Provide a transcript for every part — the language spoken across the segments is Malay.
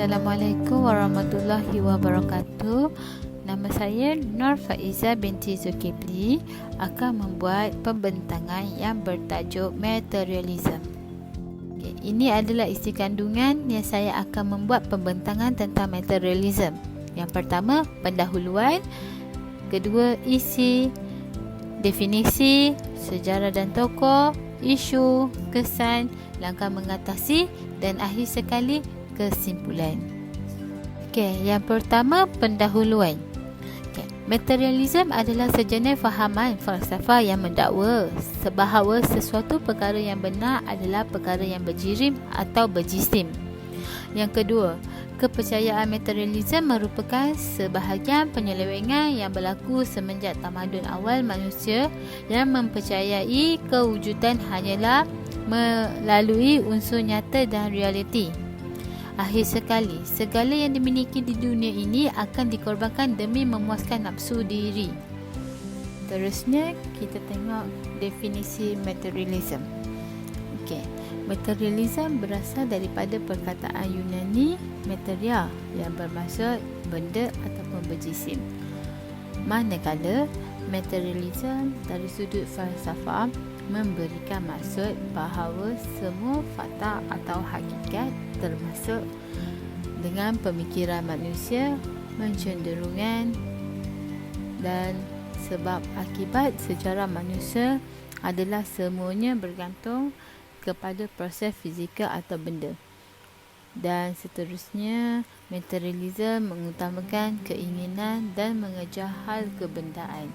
Assalamualaikum warahmatullahi wabarakatuh. Nama saya Nur Faiza binti Zulkifli akan membuat pembentangan yang bertajuk materialism. Ini adalah isi kandungan yang saya akan membuat pembentangan tentang materialism. Yang pertama, pendahuluan. Kedua, isi, definisi, sejarah dan tokoh, isu, kesan, langkah mengatasi dan akhir sekali kesimpulan. Yang pertama, pendahuluan. Materialism adalah sejenis fahaman falsafah yang mendakwa sebahawa sesuatu perkara yang benar adalah perkara yang berjirim atau berjisim. Yang kedua, kepercayaan materialism merupakan sebahagian penyelewengan yang berlaku semenjak tamadun awal manusia yang mempercayai kewujudan hanyalah melalui unsur nyata dan realiti. Akhir sekali, segala yang dimiliki di dunia ini akan dikorbankan demi memuaskan nafsu diri. Terusnya, kita tengok definisi materialism. Materialism berasal daripada perkataan Yunani materia yang bermaksud benda ataupun berjisim. Manakala materialism dari sudut falsafah memberikan maksud bahawa semua fakta atau hakikat termasuk dengan pemikiran manusia mencenderungan dan sebab akibat sejarah manusia adalah semuanya bergantung kepada proses fizikal atau benda. Dan seterusnya, materialism mengutamakan keinginan dan mengejar hal kebendaan.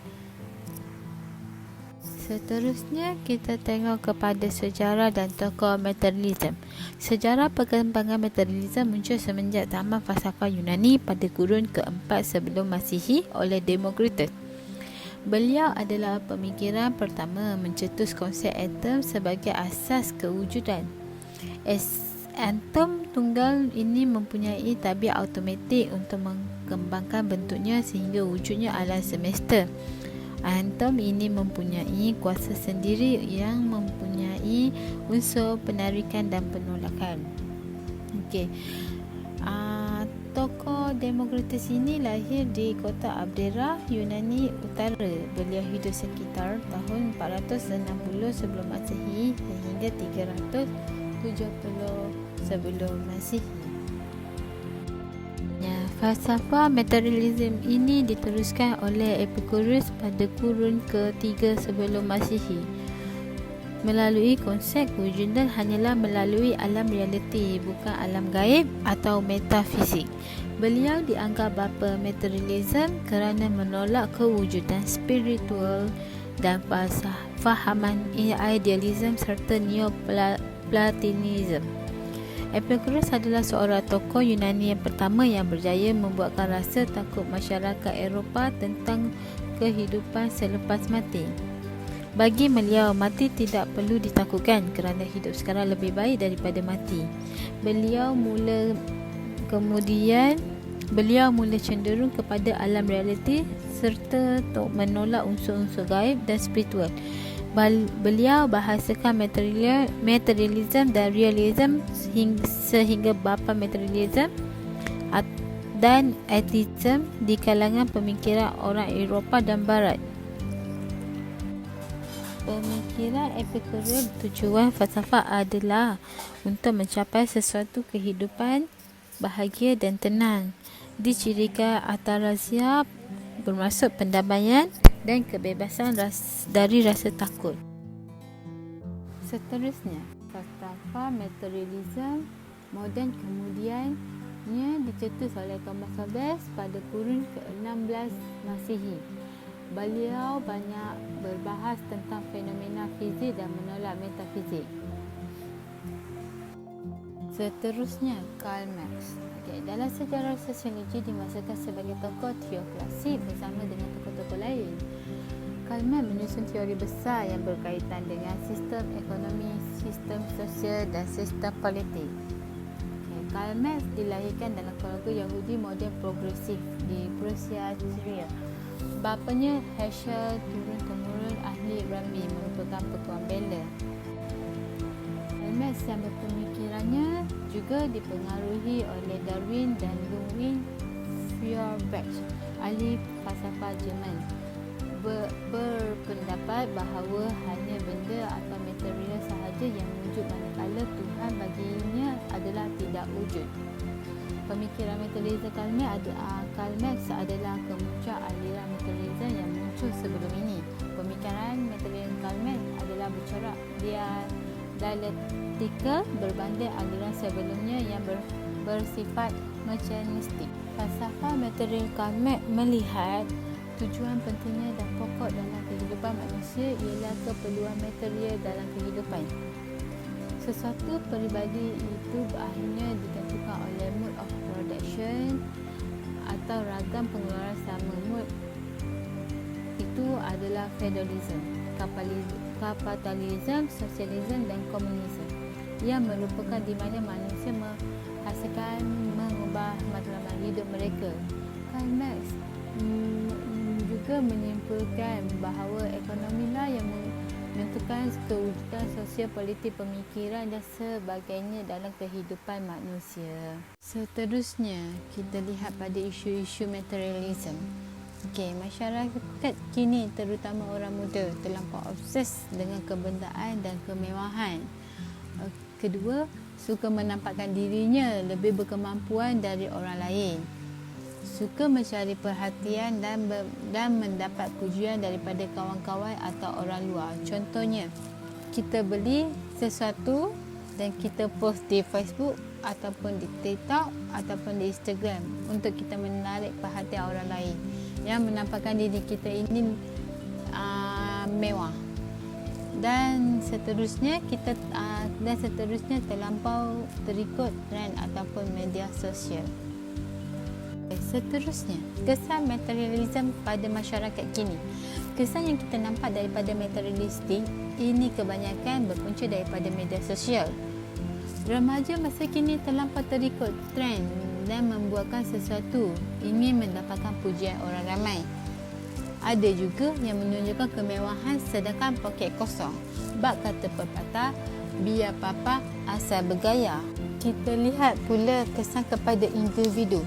Seterusnya, kita tengok kepada sejarah dan tokoh materialism. Sejarah perkembangan materialism muncul semenjak taman falsafah Yunani pada kurun keempat sebelum Masihi oleh Democritus. Beliau adalah pemikiran pertama mencetus konsep atom sebagai asas kewujudan. Atom tunggal ini mempunyai tabiat automatik untuk mengembangkan bentuknya sehingga wujudnya alam semesta. Atom ini mempunyai kuasa sendiri yang mempunyai unsur penarikan dan penolakan. Tokoh Democritus ini lahir di kota Abdera, Yunani Utara. Beliau hidup sekitar tahun 460 sebelum Masihi sehingga 370 sebelum Masihi. Falsafah materialism ini diteruskan oleh Epicurus pada kurun ke-3 sebelum Masihi. Melalui konsep kewujudan hanyalah melalui alam realiti, bukan alam gaib atau metafisik. Beliau dianggap bapa materialism kerana menolak kewujudan spiritual dan fahaman idealism serta neoplatonism. Epicurus adalah seorang tokoh Yunani yang pertama yang berjaya membuatkan rasa takut masyarakat Eropah tentang kehidupan selepas mati. Bagi beliau, mati tidak perlu ditakutkan kerana hidup sekarang lebih baik daripada mati. Beliau mula cenderung kepada alam realiti serta menolak unsur-unsur gaib dan spiritual. Beliau bahasakan materialism dan realism sehingga bapa materialism dan atheism di kalangan pemikiran orang Eropah dan Barat. Pemikiran Epicurus tujuan falsafah adalah untuk mencapai sesuatu kehidupan bahagia dan tenang, dicirikan atarasia bermaksud pendamaian dan kebebasan dari rasa takut. Seterusnya, falsafah materialism moden kemudiannya dicetus oleh Thomas Hobbes pada kurun ke-16 Masihi. Beliau banyak berbahas tentang fenomena fizik dan menolak metafizik. Seterusnya, Karl Marx. Dalam sejarah sosiologi dimasukkan sebagai tokoh teokrasi bersama dengan tokoh-tokoh lain. Karl Marx menyusun teori besar yang berkaitan dengan sistem ekonomi, sistem sosial dan sistem politik. Karl Marx dilahirkan dalam keluarga Yahudi moden progresif di Prussia, Syria. Bapanya turun-temurun ahli Rami merupakan petuan bela. Karl Marx yang berpemikirannya juga dipengaruhi oleh Darwin dan Ludwig Feuerbach, ahli falsafah Jerman, berpendapat bahawa hanya benda atau material sahaja yang wujud manakala Tuhan baginya adalah tidak wujud. Pemikiran materialisme Karl Marx adalah kemuncak aliran materialisme yang muncul sebelum ini. Pemikiran materialisme Karl Marx adalah bercorak dialektika berbanding aliran sebelumnya yang bersifat mekanistik. Falsafah material Karl Marx melihat tujuan pentingnya dan pokok dalam kehidupan manusia ialah keperluan material dalam kehidupan. Sesuatu peribadi itu akhirnya ditentukan oleh mode of production atau ragam pengeluaran sama. Mode itu adalah feudalism, kapitalisme, sosialisme dan komunisme, yang merupakan di mana manusia menghasilkan mengubah matlamat hidup mereka. Karl Marx juga menyimpulkan bahawa ekonomilah yang menentukan kewujudan sosial, politik, pemikiran dan sebagainya dalam kehidupan manusia. Seterusnya, kita lihat pada isu-isu materialisme. Masyarakat kini, terutama orang muda, terlampau obses dengan kebendaan dan kemewahan. Kedua, suka menampakkan dirinya lebih berkemampuan dari orang lain. Suka mencari perhatian dan mendapat pujian daripada kawan-kawan atau orang luar. Contohnya, kita beli sesuatu dan kita post di Facebook ataupun di TikTok ataupun di Instagram untuk kita menarik perhatian orang lain yang menampakkan diri kita ini mewah. Dan seterusnya terlampau terikut trend ataupun media sosial. Seterusnya, kesan materialisme pada masyarakat kini. Kesan yang kita nampak daripada materialistik ini kebanyakan berpunca daripada media sosial. Remaja masa kini terlampau terikut trend dan membuatkan sesuatu ingin mendapatkan pujian orang ramai. Ada juga yang menunjukkan kemewahan sedangkan poket kosong. Bab kata pepatah, biar papa asal bergaya. Kita lihat pula kesan kepada individu.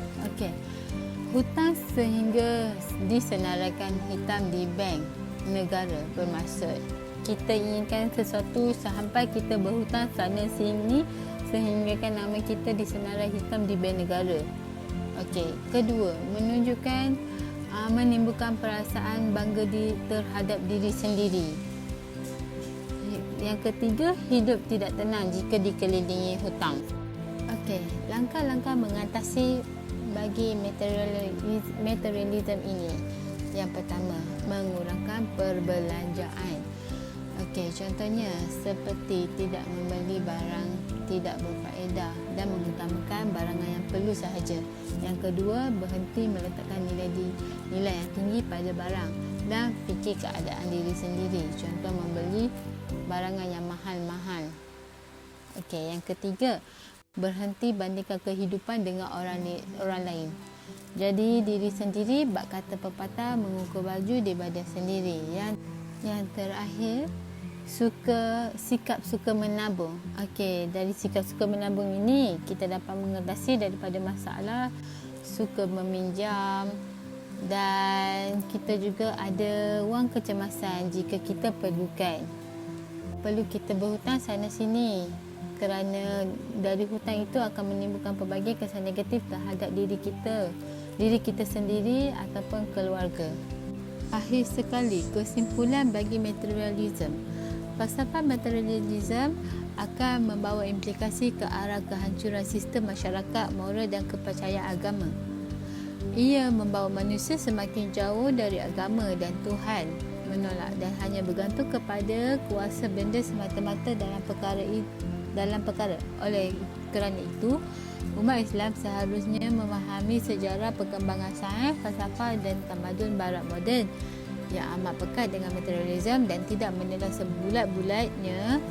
Hutang sehingga disenaraikan hitam di bank negara bermaksud kita inginkan sesuatu sampai kita berhutang sana sini sehinggakan nama kita disenarai hitam di bank negara. Kedua, menunjukkan menimbulkan perasaan bangga terhadap diri sendiri. Yang ketiga, hidup tidak tenang jika dikelilingi hutang. Langkah-langkah mengatasi bagi materialisme ini. Yang pertama, mengurangkan perbelanjaan. Contohnya seperti tidak membeli barang tidak berfaedah dan mengutamakan barangan yang perlu sahaja. Yang kedua, berhenti meletakkan nilai yang tinggi pada barang dan fikir keadaan diri sendiri. Contoh, membeli barangan yang mahal-mahal. Yang ketiga, berhenti bandingkan kehidupan dengan orang lain. Jadi diri sendiri, bab kata pepatah, mengukur baju di badan sendiri. Yang terakhir, sikap suka menabung. Dari sikap suka menabung ini kita dapat mengatasi daripada masalah suka meminjam, dan kita juga ada wang kecemasan jika kita perlukan. Perlu kita berhutang sana sini kerana dari hutang itu akan menimbulkan pelbagai kesan negatif terhadap diri kita sendiri ataupun keluarga. Akhir sekali, kesimpulan bagi materialisme. Falsafah materialisme akan membawa implikasi ke arah kehancuran sistem masyarakat, moral dan kepercayaan agama. Ia membawa manusia semakin jauh dari agama dan Tuhan, menolak dan hanya bergantung kepada kuasa benda semata-mata dalam perkara. Oleh kerana itu, umat Islam seharusnya memahami sejarah perkembangan sains, falsafah dan tamadun barat moden yang amat pekat dengan materialisme dan tidak menilai sebulat-bulatnya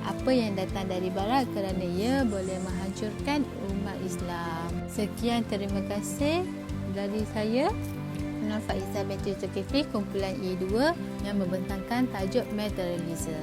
apa yang datang dari barat kerana ia boleh menghancurkan umat Islam. Sekian, terima kasih dari saya, Nur Faizah binti Zulkifli, kumpulan E2 yang membentangkan tajuk materialisme.